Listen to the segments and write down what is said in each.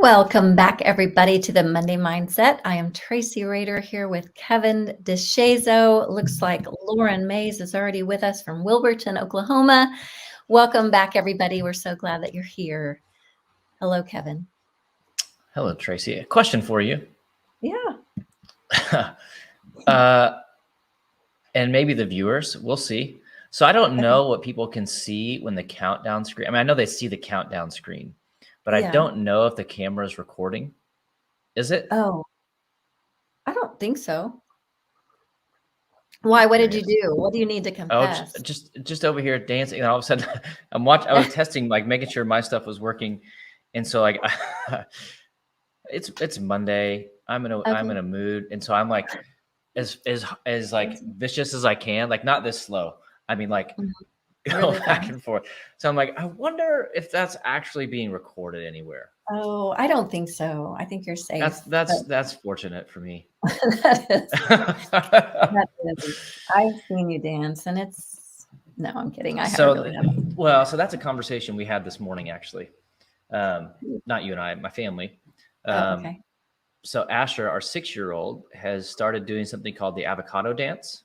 Welcome back, everybody, to the Monday Mindset. I am Tracy Rader here with Kevin DeShazo. Looks like Lauren Mays is already with us from Wilburton, Oklahoma. Welcome back, everybody. We're so glad that you're here. Hello, Kevin. Hello, Tracy. A question for you. Yeah. And maybe the viewers, we'll see. So I don't know what people can see when the countdown screen, I know they see the countdown screen, but I don't know if the camera is recording. Is it? Oh, I don't think so. Why? What did you do? What do you need to confess? Oh, just over here dancing. And all of a sudden I was testing, like making sure my stuff was working. And so like, it's Monday. I'm in a mood. And so I'm like, as like vicious as I can, like not this slow. I mean, like go back and forth. So I'm like, I wonder if that's actually being recorded anywhere. Oh, I don't think so. I think you're safe. That's fortunate for me. That is. I've seen you dance, and no, I'm kidding. Really haven't. Well, so that's a conversation we had this morning, actually. Not you and I, my family. Okay. So Asher, our 6-year-old, has started doing something called the avocado dance.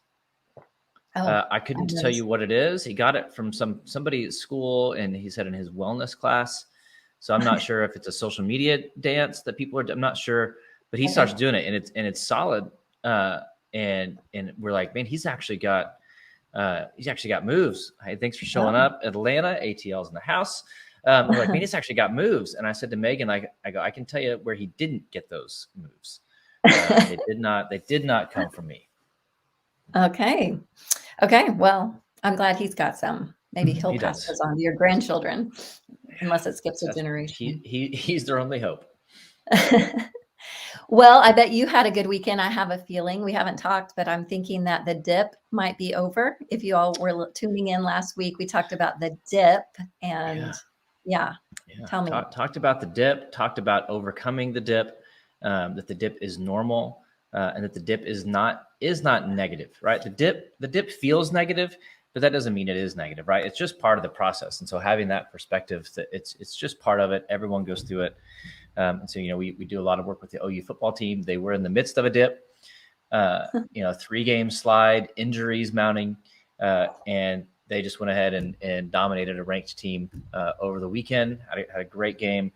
I couldn't tell you what it is. He got it from somebody at school, and he said in his wellness class. So I'm not sure if it's a social media dance that people are. I'm not sure, but he starts doing it, and it's solid. And we're like, man, he's actually got moves. Hey, thanks for showing up, Atlanta. ATL's in the house. We're like, man, he's actually got moves. And I said to Megan, I go, I can tell you where he didn't get those moves. They did not come from me. Okay. Well, I'm glad he's got some. Maybe he'll pass those on to your grandchildren, unless it skips a generation. He's their only hope. Well, I bet you had a good weekend. I have a feeling we haven't talked, but I'm thinking that the dip might be over. If you all were tuning in last week, we talked about the dip, and tell me. Talked about the dip. Talked about overcoming the dip. That the dip is normal, and that the dip is not negative. Right? The dip feels negative, but that doesn't mean it is negative. Right? It's just part of the process. And so having that perspective that it's just part of it. Everyone goes through it. And so, we do a lot of work with the OU football team. They were in the midst of a dip, 3-game slide, injuries mounting, and they just went ahead and dominated a ranked team over the weekend. Had a great game.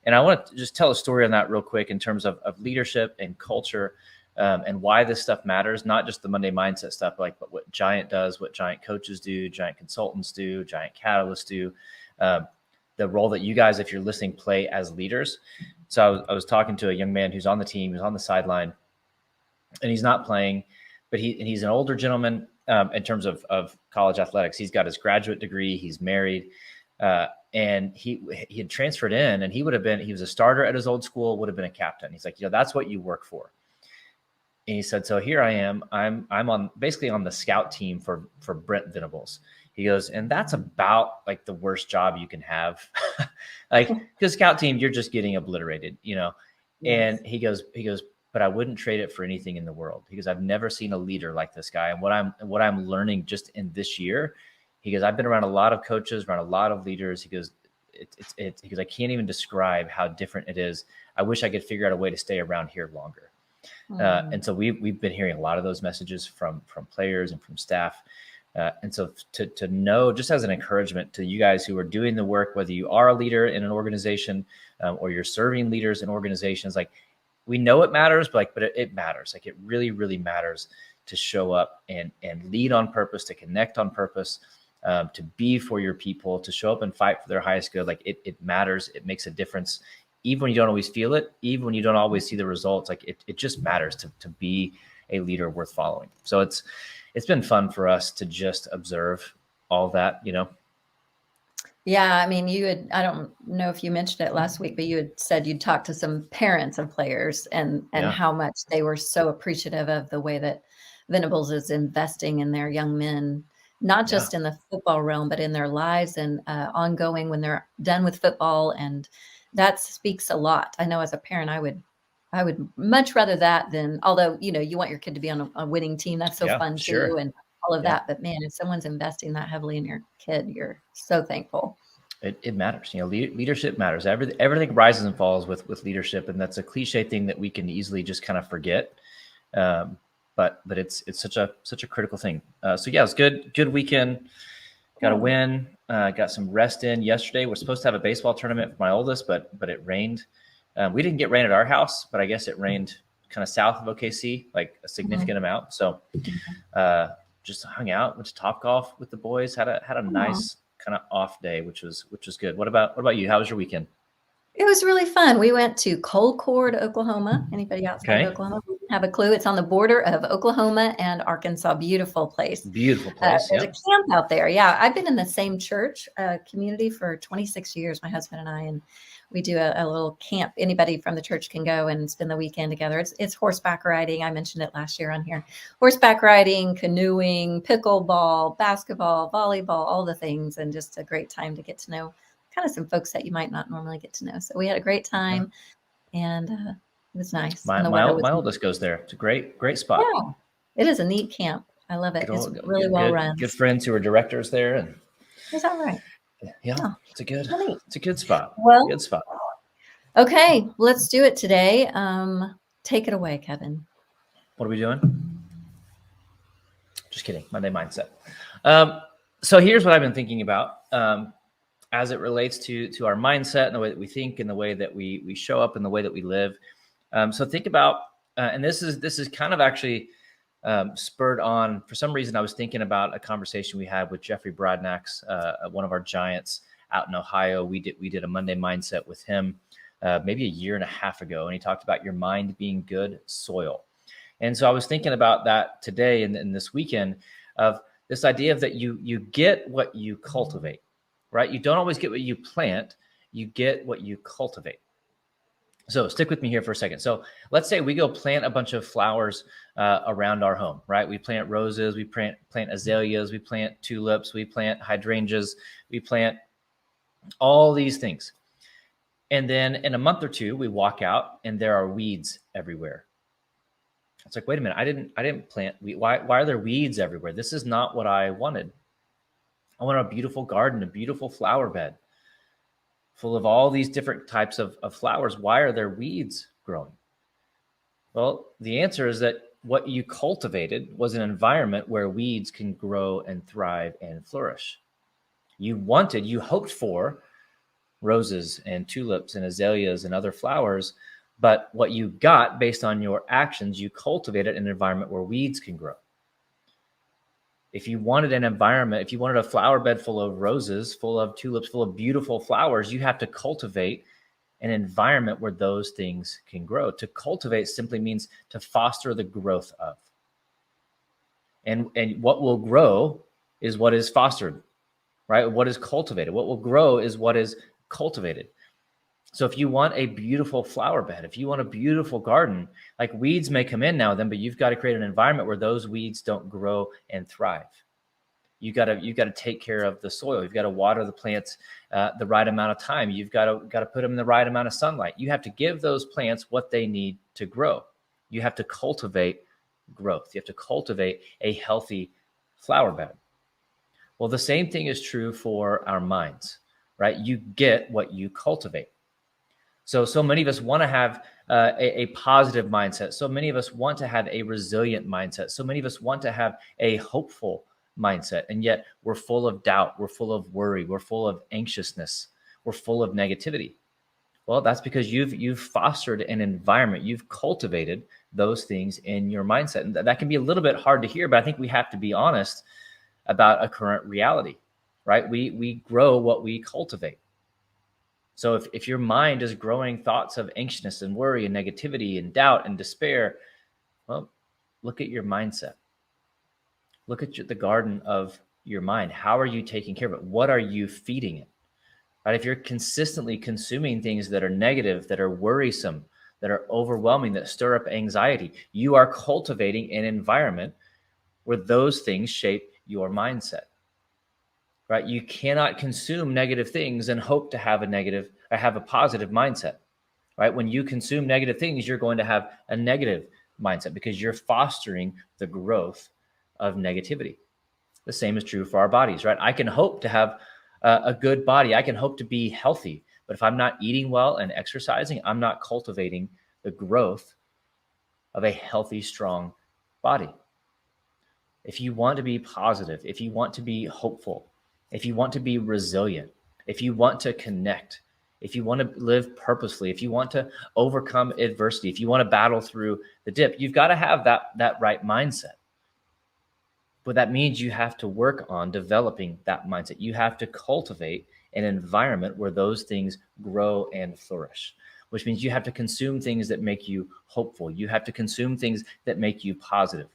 And I want to just tell a story on that real quick in terms of leadership and culture, and why this stuff matters, not just the Monday Mindset stuff, but what Giant does, what Giant coaches do, Giant consultants do, Giant catalysts do, the role that you guys, if you're listening, play as leaders. So I was talking to a young man who's on the team, who's on the sideline, and he's not playing, but he's an older gentleman in terms of college athletics. He's got his graduate degree. He's married, and he had transferred in, and he was a starter at his old school, would have been a captain. He's like, that's what you work for. And he said, so here I am. I'm basically on the scout team for Brent Venables. He goes, and that's about like the worst job you can have. Like, because scout team, you're just getting obliterated, Yes. And he goes, but I wouldn't trade it for anything in the world. He goes, I've never seen a leader like this guy. And what I'm learning just in this year, he goes, I've been around a lot of coaches, around a lot of leaders. He goes, he goes, I can't even describe how different it is. I wish I could figure out a way to stay around here longer. And so we've been hearing a lot of those messages from players and from staff. And so to know, just as an encouragement to you guys who are doing the work, whether you are a leader in an organization or you're serving leaders in organizations, like we know it matters, but it matters. Like it really, really matters to show up and lead on purpose, to connect on purpose, to be for your people, to show up and fight for their highest good. Like it matters. It makes a difference. Even when you don't always feel it, even when you don't always see the results, like it just matters to be a leader worth following. So it's been fun for us to just observe all that, Yeah. I mean, I don't know if you mentioned it last week, but you had said you'd talked to some parents of players and how much they were so appreciative of the way that Venables is investing in their young men, not just in the football realm, but in their lives and ongoing when they're done with football. And that speaks a lot. I know as a parent, I would much rather that than, although, you want your kid to be on a winning team. That's so fun too. And all of that. But man, if someone's investing that heavily in your kid, you're so thankful. It matters. Leadership matters. Everything rises and falls with leadership, and that's a cliche thing that we can easily just kind of forget. But it's such a critical thing. So yeah, it's good weekend. Got a win. Got some rest in yesterday. We're supposed to have a baseball tournament for my oldest, but it rained. We didn't get rain at our house, but I guess it rained kind of south of OKC, like a significant amount. So just hung out, went to Topgolf with the boys. Had a nice kind of off day, which was good. What about you? How was your weekend? It was really fun. We went to Colcord, Oklahoma. Anybody outside of Oklahoma have a clue? It's on the border of Oklahoma and Arkansas. Beautiful place. Beautiful place. There's a camp out there. Yeah, I've been in the same church community for 26 years, my husband and I, and we do a little camp. Anybody from the church can go and spend the weekend together. It's horseback riding. I mentioned it last year on here. Horseback riding, canoeing, pickleball, basketball, volleyball, all the things, and just a great time to get to know kind of some folks that you might not normally get to know. So we had a great time, and it was nice. My oldest goes there. It's a great spot. Yeah, it is a neat camp. I love it. It's really well run. Good friends who are directors there, and is that right? Yeah, it's a good spot. Well, good spot. Okay, let's do it today. Take it away, Kevin. What are we doing? Just kidding. Monday mindset. So here's what I've been thinking about as it relates to our mindset and the way that we think and the way that we show up and the way that we live. So think about, and this is kind of actually spurred on, for some reason, I was thinking about a conversation we had with Jeffrey Brodnax, one of our giants out in Ohio. We did a Monday mindset with him maybe a year and a half ago, and he talked about your mind being good soil. And so I was thinking about that today and this weekend, of this idea of that you get what you cultivate, right? You don't always get what you plant, you get what you cultivate. So stick with me here for a second. So let's say we go plant a bunch of flowers around our home, right? We plant roses, we plant azaleas, we plant tulips, we plant hydrangeas, we plant all these things. And then in a month or two, we walk out and there are weeds everywhere. It's like, wait a minute, I didn't plant. Why are there weeds everywhere? This is not what I wanted. I want a beautiful garden, a beautiful flower bed full of all these different types of flowers. Why are there weeds growing? Well, the answer is that what you cultivated was an environment where weeds can grow and thrive and flourish. You hoped for roses and tulips and azaleas and other flowers, but what you got based on your actions, you cultivated an environment where weeds can grow. If you wanted an environment, if you wanted a flower bed full of roses, full of tulips, full of beautiful flowers, you have to cultivate an environment where those things can grow. To cultivate simply means to foster the growth of. And what will grow is what is fostered, right? What is cultivated. What will grow is what is cultivated. So if you want a beautiful flower bed, if you want a beautiful garden, like weeds may come in now and then, but you've got to create an environment where those weeds don't grow and thrive. You got to take care of the soil. You've got to water the plants the right amount of time. You've got to put them in the right amount of sunlight. You have to give those plants what they need to grow. You have to cultivate growth. You have to cultivate a healthy flower bed. Well, the same thing is true for our minds, right? You get what you cultivate. So many of us want to have a positive mindset. So many of us want to have a resilient mindset. So many of us want to have a hopeful mindset. And yet we're full of doubt. We're full of worry. We're full of anxiousness. We're full of negativity. Well, that's because you've fostered an environment. You've cultivated those things in your mindset. And that can be a little bit hard to hear, but I think we have to be honest about a current reality, right? We grow what we cultivate. So if your mind is growing thoughts of anxiousness and worry and negativity and doubt and despair, well, look at your mindset. Look at the garden of your mind. How are you taking care of it? What are you feeding it? Right? If you're consistently consuming things that are negative, that are worrisome, that are overwhelming, that stir up anxiety, you are cultivating an environment where those things shape your mindset. Right? You cannot consume negative things and hope to have a positive mindset. Right? When you consume negative things, you're going to have a negative mindset because you're fostering the growth of negativity. The same is true for our bodies, right? I can hope to have a good body. I can hope to be healthy. But if I'm not eating well and exercising, I'm not cultivating the growth of a healthy, strong body. If you want to be positive, if you want to be hopeful, if you want to be resilient, if you want to connect, if you want to live purposefully, if you want to overcome adversity, if you want to battle through the dip, you've got to have that right mindset. But that means you have to work on developing that mindset. You have to cultivate an environment where those things grow and flourish, which means you have to consume things that make you hopeful. You have to consume things that make you positive.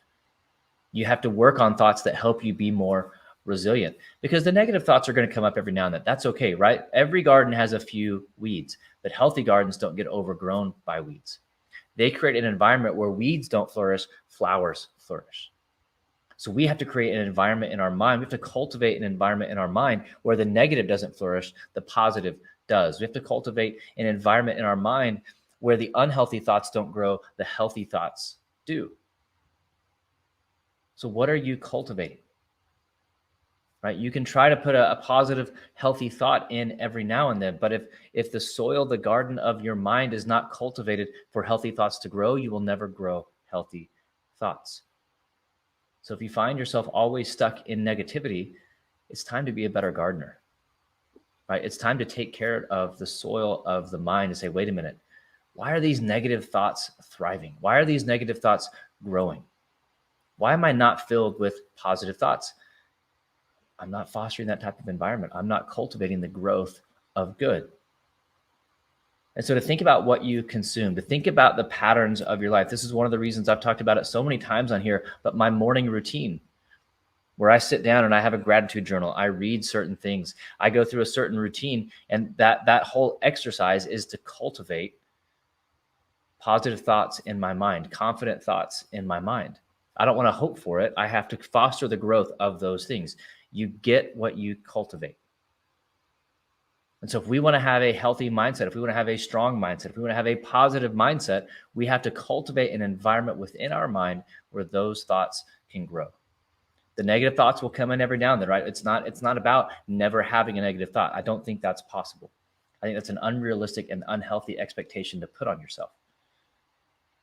You have to work on thoughts that help you be more resilient, because the negative thoughts are going to come up every now and then. That's okay, right? Every garden has a few weeds, but healthy gardens don't get overgrown by weeds. They create an environment where weeds don't flourish, flowers flourish. So we have to create an environment in our mind. We have to cultivate an environment in our mind where the negative doesn't flourish, the positive does. We have to cultivate an environment in our mind where the unhealthy thoughts don't grow, the healthy thoughts do. So what are you cultivating? Right? You can try to put a positive, healthy thought in every now and then, but if the soil, the garden of your mind is not cultivated for healthy thoughts to grow, you will never grow healthy thoughts. So if you find yourself always stuck in negativity, it's time to be a better gardener, right? It's time to take care of the soil of the mind and say, wait a minute, why are these negative thoughts thriving? Why are these negative thoughts growing? Why am I not filled with positive thoughts? I'm not fostering that type of environment. I'm not cultivating the growth of good. And so to think about what you consume, to think about the patterns of your life. This is one of the reasons I've talked about it so many times on here, but my morning routine, where I sit down and I have a gratitude journal, I read certain things, I go through a certain routine, and that whole exercise is to cultivate positive thoughts in my mind, confident thoughts in my mind. I don't want to hope for it. I have to foster the growth of those things. You get what you cultivate. And so if we want to have a healthy mindset, if we want to have a strong mindset, if we want to have a positive mindset, we have to cultivate an environment within our mind where those thoughts can grow. The negative thoughts will come in every now and then, right? It's not about never having a negative thought. I don't think that's possible. I think that's an unrealistic and unhealthy expectation to put on yourself.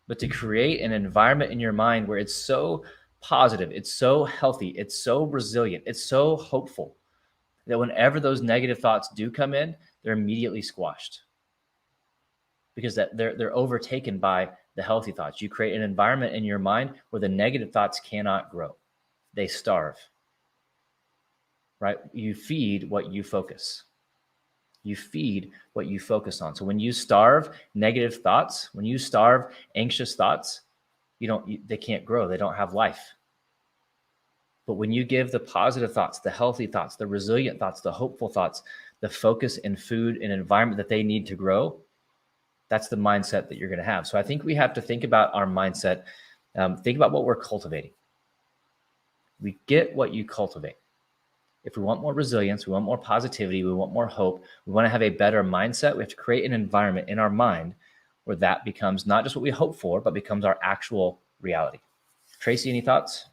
But to create an environment in your mind where it's so positive, it's so healthy, it's so resilient, it's so hopeful, that whenever those negative thoughts do come in, they're immediately squashed, because they're overtaken by the healthy thoughts. You create an environment in your mind where the negative thoughts cannot grow. They starve, right? You feed what you focus. You feed what you focus on. So when you starve negative thoughts, when you starve anxious thoughts, they can't grow. They don't have life. But when you give the positive thoughts, the healthy thoughts, the resilient thoughts, the hopeful thoughts, the focus and food and environment that they need to grow, that's the mindset that you're going to have. So I think we have to think about our mindset, think about what we're cultivating. We get what you cultivate. If we want more resilience, we want more positivity, we want more hope, we want to have a better mindset, we have to create an environment in our mind where that becomes not just what we hope for, but becomes our actual reality. Tracy, any thoughts?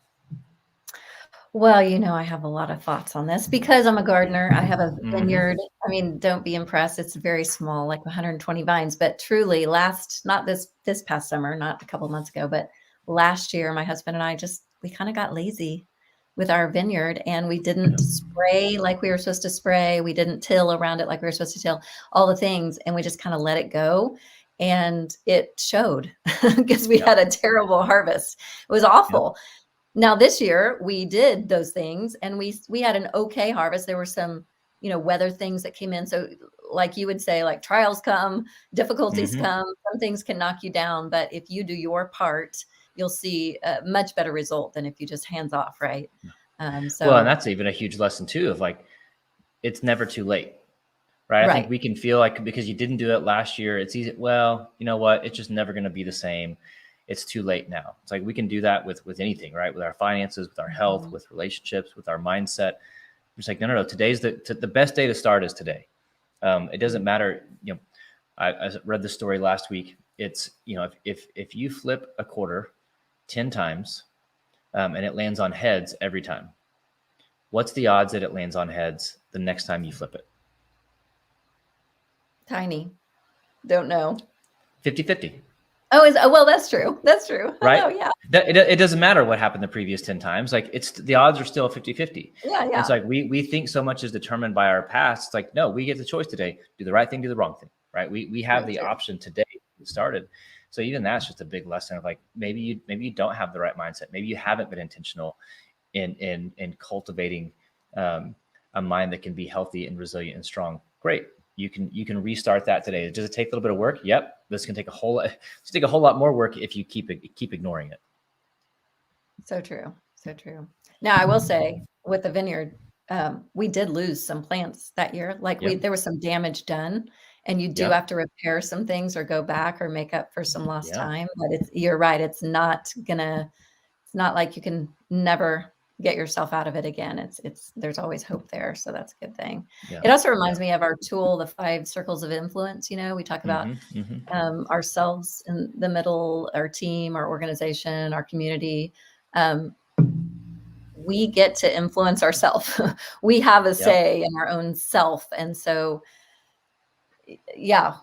Well, I have a lot of thoughts on this because I'm a gardener. I have a vineyard. I mean, don't be impressed. It's very small, like 120 vines, but truly not this past summer, not a couple months ago, but last year, my husband and I we kind of got lazy with our vineyard, and we didn't spray like we were supposed to spray. We didn't till around it like we were supposed to till, all the things. And we just kind of let it go. And it showed because we had a terrible harvest. It was awful. Now this year we did those things, and we had an okay harvest. There were some, weather things that came in. So like you would say, like trials come, difficulties come, some things can knock you down. But if you do your part, you'll see a much better result than if you just hands off, right? Well, and that's even a huge lesson too, of like, it's never too late, right? I think we can feel like because you didn't do it last year, it's easy. Well, you know what? It's just never going to be the same. It's too late now. It's like we can do that with anything, right? With our finances, with our health, with relationships, with our mindset. It's like, no. Today's the best day to start is today. It doesn't matter. I read the story last week. It's, if you flip a quarter 10 times and it lands on heads every time, what's the odds that it lands on heads the next time you flip it? Tiny. Don't know. 50-50. Oh, well, that's true. That's true. Right? Oh, yeah. It doesn't matter what happened the previous 10 times. Like, it's the odds are still 50-50. Yeah, It's yeah. like we think so much is determined by our past. It's like, no, we get the choice today. Do the right thing, do the wrong thing. Right? We have So the true. option today to get started. So even that's just a big lesson of like, maybe you don't have the right mindset. Maybe you haven't been intentional in cultivating a mind that can be healthy and resilient and strong. Great. You can restart that today. Does it take a little bit of work? Yep. This can take a whole lot more work if you keep ignoring it. So true. So true. Now, I will say with the vineyard, we did lose some plants that year. Like Yep. there was some damage done, and you do Yep. have to repair some things or go back or make up for some lost Yeah. time. But you're right. It's not like you can never get yourself out of it again. There's always hope there. So that's a good thing. Yeah. It also Yeah. reminds me of our tool, the 5 circles of influence. We talk about Mm-hmm. Mm-hmm. ourselves in the middle, our team, our organization, our community. Um, we get to influence ourselves. We have a Yep. say in our own self. And so, yeah,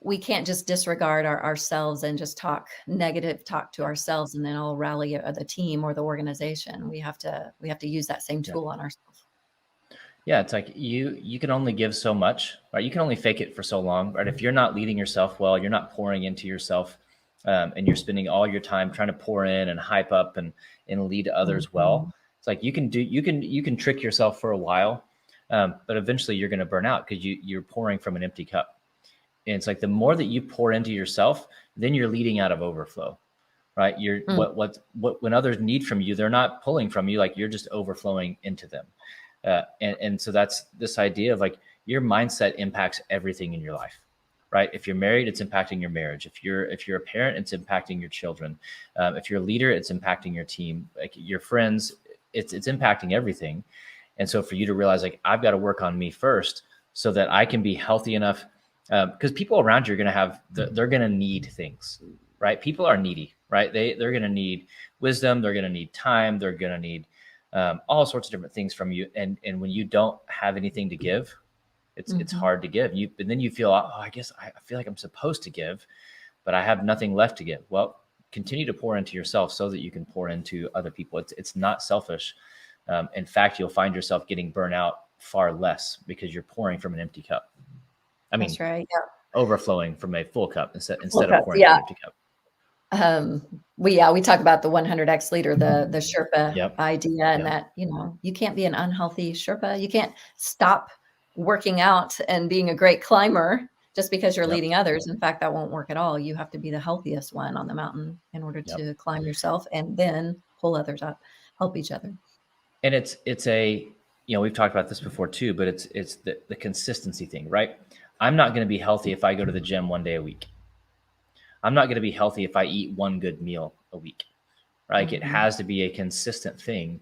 we can't just disregard ourselves and just talk negative talk to ourselves and then all rally the team or the organization. We have to use that same Yep. tool on ourselves. Yeah, it's like you can only give so much, right? You can only fake it for so long, right? If you're not leading yourself well, you're not pouring into yourself, and you're spending all your time trying to pour in and hype up and lead others well. Mhm. It's like you can trick yourself for a while, but eventually you're going to burn out because you're pouring from an empty cup. And it's like the more that you pour into yourself, then you're leading out of overflow, right? You're Mm. what when others need from you, they're not pulling from you, like you're just overflowing into them. And so that's this idea of like your mindset impacts everything in your life, right? If you're married, it's impacting your marriage. If you're a parent, it's impacting your children. If you're a leader, it's impacting your team, like your friends. It's impacting everything. And so for you to realize like I've got to work on me first so that I can be healthy enough, because people around you are going to they're going to need things, right? People are needy, right? They're going to need wisdom. They're going to need time. They're going to need all sorts of different things from you. And when you don't have anything to give, it's Mhm. hard to give. And then you feel, oh, I guess I feel like I'm supposed to give, but I have nothing left to give. Well, continue to pour into yourself so that you can pour into other people. It's not selfish. In fact, you'll find yourself getting burnt out far less because you're pouring from an empty cup. I mean, That's right. Yeah. overflowing from a full cup Full instead of cups. pouring from Yeah. an empty cup. We talk about the 100x leader, the Sherpa Yep. idea, and Yep. that you can't be an unhealthy Sherpa. You can't stop working out and being a great climber just because you're Yep. leading others. In fact, that won't work at all. You have to be the healthiest one on the mountain in order Yep. to climb yourself and then pull others up, help each other. And it's a, we've talked about this before too, but it's the consistency thing, right? I'm not going to be healthy if I go to the gym one day a week. I'm not going to be healthy if I eat one good meal a week, right? Like it Mhm. has to be a consistent thing.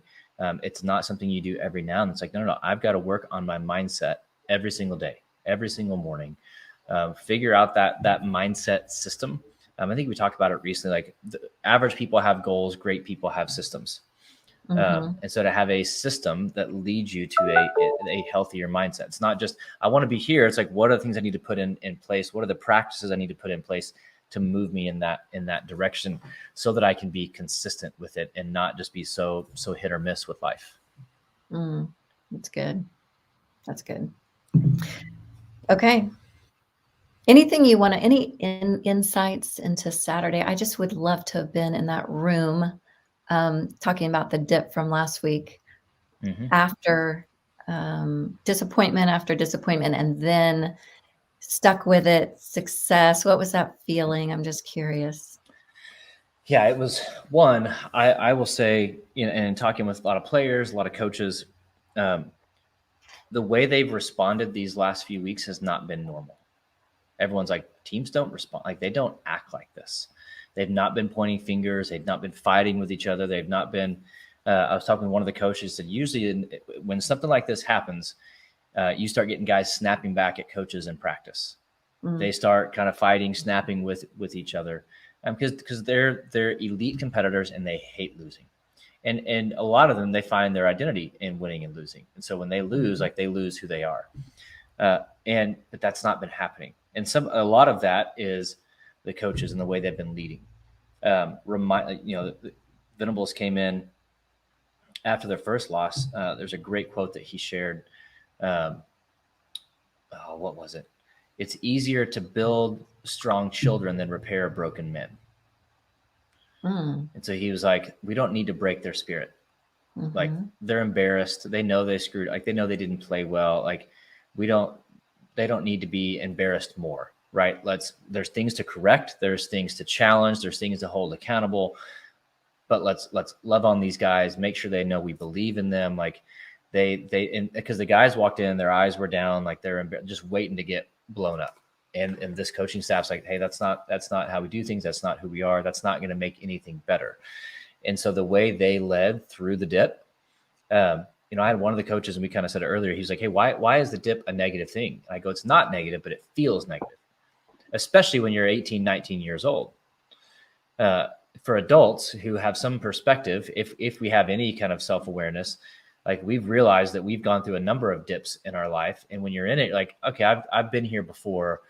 It's not something you do every now and then. It's like, no, I've got to work on my mindset every single day, every single morning. Figure out that mindset system. I think we talked about it recently. Like the average people have goals, great people have systems. Mhm. And so to have a system that leads you to a healthier mindset. It's not just I want to be here. It's like, what are the things I need to put in place? What are the practices I need to put in place to move me in that direction so that I can be consistent with it and not just be so hit or miss with life. Mm. That's good. That's good. Okay. Anything you want to, any insights into Saturday? I just would love to have been in that room talking about the dip from last week Mm-hmm. after disappointment after disappointment and then stuck with it, success. What was that feeling? I'm just curious. Yeah, it was one. I will say, and in talking with a lot of players, a lot of coaches, um, the way they've responded these last few weeks has not been normal. Everyone's like, teams don't respond, like they don't act like this. They've not been pointing fingers. They've not been fighting with each other. They've not been. I was talking to one of the coaches that usually when something like this happens, you start getting guys snapping back at coaches in practice. Mm, They start kind of fighting, snapping with each other, because they're elite competitors and they hate losing. And a lot of them, they find their identity in winning and losing. And so when they lose, like they lose who they are. But that's not been happening. And a lot of that is the coaches and the way they've been leading. The Venables came in after their first loss. There's a great quote that he shared. What was it? It's easier to build strong children than repair broken men. And so he was like, we don't need to break their spirit. Like they're embarrassed. They know they screwed. Like they know they didn't play well. Like they don't need to be embarrassed more, right? There's things to correct. There's things to challenge. There's things to hold accountable, but let's love on these guys. Make sure they know we believe in them. Like because the guys walked in, their eyes were down, like they're just waiting to get blown up. And this coaching staff's like, hey, that's not how we do things. That's not who we are. That's not going to make anything better. And so the way they led through the dip, I had one of the coaches, and we kind of said it earlier. He was like, hey, why is the dip a negative thing? And I go, it's not negative, but it feels negative, especially when you're 18, 19 years old. For adults who have some perspective, if we have any kind of self-awareness, like we've realized that we've gone through a number of dips in our life. And when you're in it, like, okay, I've been here before.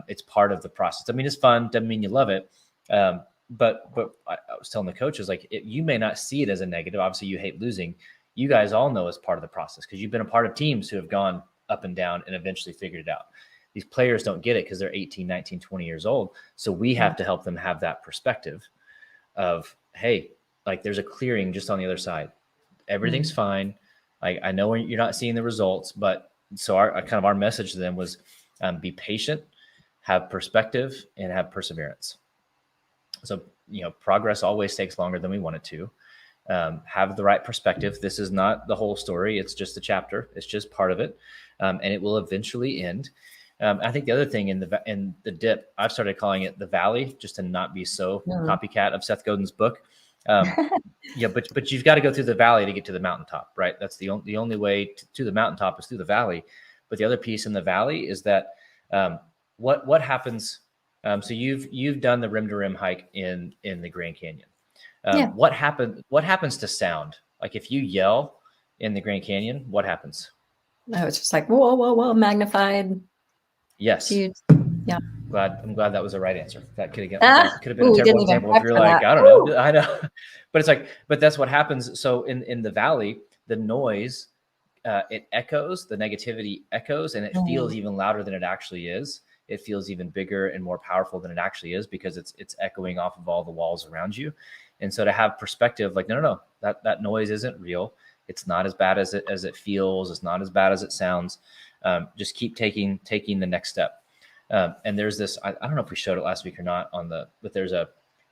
It's part of the process. I mean, it's fun. Doesn't mean you love it. But I was telling the coaches, like, you may not see it as a negative. Obviously, you hate losing. You guys all know it's part of the process because you've been a part of teams who have gone up and down and eventually figured it out. These players don't get it because they're 18, 19, 20 years old. So we have to help them have that perspective of, hey, like there's a clearing just on the other side. Everything's fine. I know you're not seeing the results, but so our message to them was be patient, have perspective, and have perseverance. So, progress always takes longer than we want it to. Have the right perspective. This is not the whole story. It's just a chapter. It's just part of it. And it will eventually end. I think the other thing in the dip, I've started calling it the valley, just to not be so copycat of Seth Godin's book. But you've got to go through the valley to get to the mountaintop, right? That's the only way to the mountaintop is through the valley. But the other piece in the valley is that what happens. So you've done the rim to rim hike in the Grand Canyon. What happens to sound? Like if you yell in the Grand Canyon, what happens? No, it's just like whoa, whoa, whoa, magnified. Yes. Huge. Yeah. I'm glad that was the right answer. That could have been a terrible example if you're like, that. I don't know. I know. But it's like, but that's what happens. So in the valley, the noise, it echoes, the negativity echoes, and it feels even louder than it actually is. It feels even bigger and more powerful than it actually is because it's echoing off of all the walls around you. And so to have perspective, like, no, that noise isn't real. It's not as bad as it feels. It's not as bad as it sounds. Just keep taking the next step. And there's this, I don't know if we showed it last week or not but there's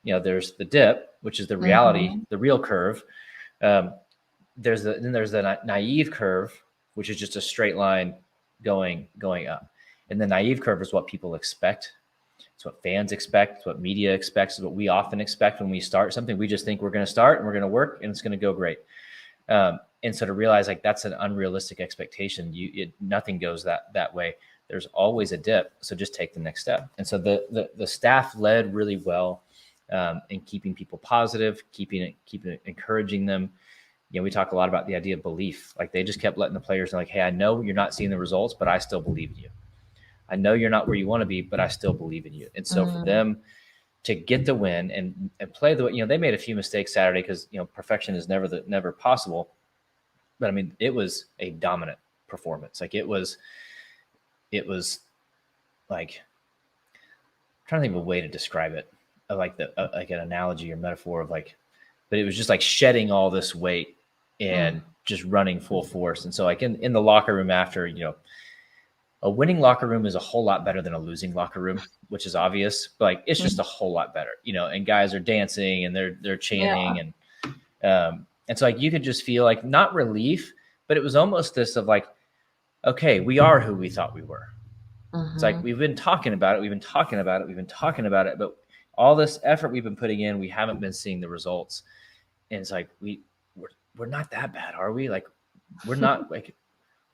there's the dip, which is the reality, the real curve. There's the naive curve, which is just a straight line going up. And the naive curve is what people expect. It's what fans expect. It's what media expects. It's what we often expect when we start something. We just think we're going to start and we're going to work and it's going to go great. And so to realize like that's an unrealistic expectation. Nothing goes that way. There's always a dip. So just take the next step. And so the staff led really well in keeping people positive, keeping encouraging them. We talk a lot about the idea of belief. Like they just kept letting the players know, like, hey, I know you're not seeing the results, but I still believe in you. I know you're not where you want to be, but I still believe in you. And so for them to get the win and play the, they made a few mistakes Saturday because, perfection is never possible. But I mean, it was a dominant performance. Like it was like, I'm trying to think of a way to describe it, like like an analogy or metaphor of like, but it was just like shedding all this weight and just running full force. And so like in the locker room after, a winning locker room is a whole lot better than a losing locker room, which is obvious, but like, it's just a whole lot better, and guys are dancing and they're chanting and so like, you could just feel like not relief, but it was almost this of like, okay, we are who we thought we were. It's like, we've been talking about it, but all this effort we've been putting in, we haven't been seeing the results. And it's like, we're not that bad, are we? Like, we're not like,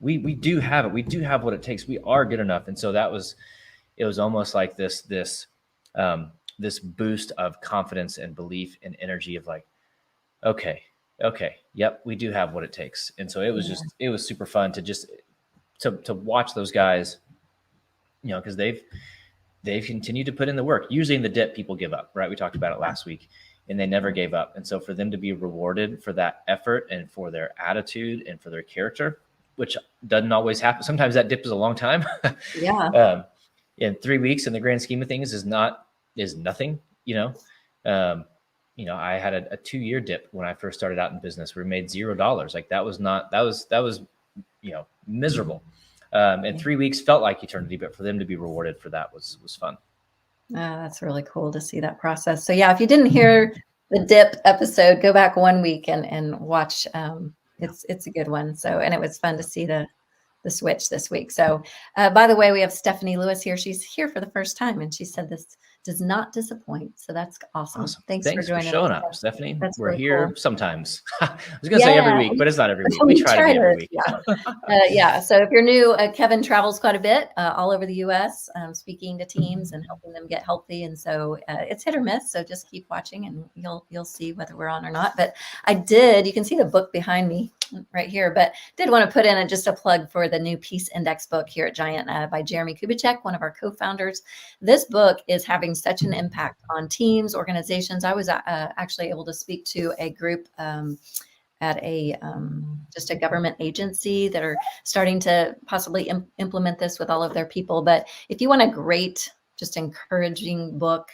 we do have it. We do have what it takes. We are good enough. And so it was almost like this boost of confidence and belief and energy of like, okay, okay, yep, we do have what it takes. And so it was Yeah. it was super fun to just to watch those guys, because they've continued to put in the work. Usually in the dip, people give up, right? We talked about it last week, and they never gave up. And so for them to be rewarded for that effort and for their attitude and for their character, which doesn't always happen. Sometimes that dip is a long time. Yeah. In 3 weeks in the grand scheme of things is nothing, I had a 2-year dip when I first started out in business. We made $0. Like that was miserable. And 3 weeks felt like eternity, but for them to be rewarded for that was fun. That's really cool to see that process. So yeah, if you didn't hear the dip episode, go back 1 week and watch. It's a good one. So, and it was fun to see the switch this week. So, by the way, we have Stephanie Lewis here. She's here for the first time, and she said this does not disappoint. So that's awesome. Thanks for joining showing us, up, Stephanie. That's We're really here cool. sometimes. I was going to say every week, but it's not every week. We try to be every week. Yeah. So if you're new, Kevin travels quite a bit all over the U.S. Speaking to teams and helping them get healthy. And so it's hit or miss. So just keep watching, and you'll see whether we're on or not. But you can see the book behind me right here, but did want to put in just a plug for the new Peace Index book here at Giant by Jeremy Kubicek, one of our co-founders. This book is having such an impact on teams, organizations. I was actually able to speak to a group at just a government agency that are starting to possibly implement this with all of their people. But if you want a great, just encouraging book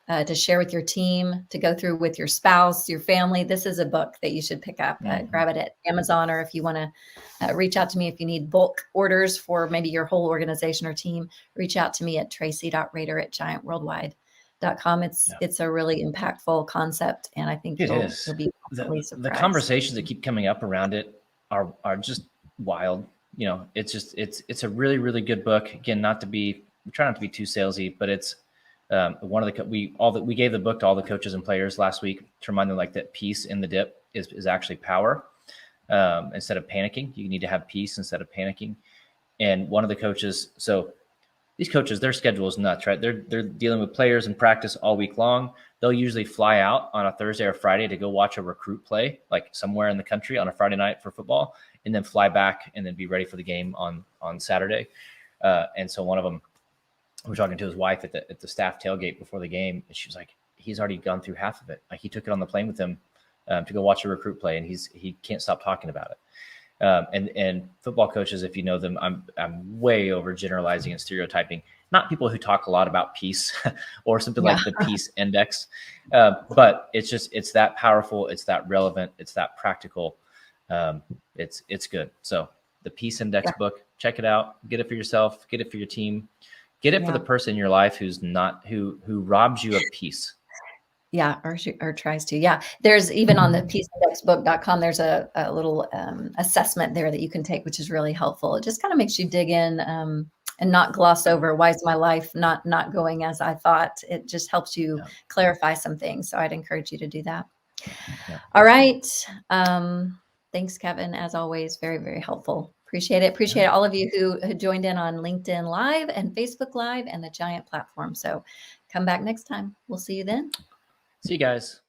to share with your team, to go through with your spouse, your family, this is a book that you should pick up. Grab it at Amazon, or if you want to reach out to me if you need bulk orders for maybe your whole organization or team, reach out to me at tracy.rader@giantworldwide.com. It's a really impactful concept, and I think you'll be surprised. The conversations that keep coming up around it are just wild. It's a really, really good book. Again, we try not to be too salesy, but it's one of we gave the book to all the coaches and players last week to remind them that peace in the dip is actually power. Instead of panicking, you need to have peace instead of panicking. And one of the coaches, so these coaches, their schedule is nuts, right? They're dealing with players in practice all week long. They'll usually fly out on a Thursday or Friday to go watch a recruit play, like somewhere in the country on a Friday night for football, and then fly back and then be ready for the game on Saturday. And so one of them, we're talking to his wife at the staff tailgate before the game, and she was like, he's already gone through half of it. Like he took it on the plane with him to go watch a recruit play, and he can't stop talking about it. And football coaches, if you know them, I'm way over generalizing and stereotyping. Not people who talk a lot about peace or something like the Peace Index, but it's that powerful, it's that relevant, it's that practical. It's good. So the Peace Index book, check it out. Get it for yourself. Get it for your team. Get it for the person in your life who robs you of peace. Yeah, or tries to. Yeah, there's even on the peaceindexbook.com, there's a little assessment there that you can take, which is really helpful. It just kind of makes you dig in and not gloss over why is my life not going as I thought. It just helps you clarify some things. So I'd encourage you to do that. Yeah. All right. Thanks, Kevin. As always, very, very helpful. Appreciate it. Appreciate all of you who joined in on LinkedIn Live and Facebook Live and the Giant platform. So come back next time. We'll see you then. See you guys.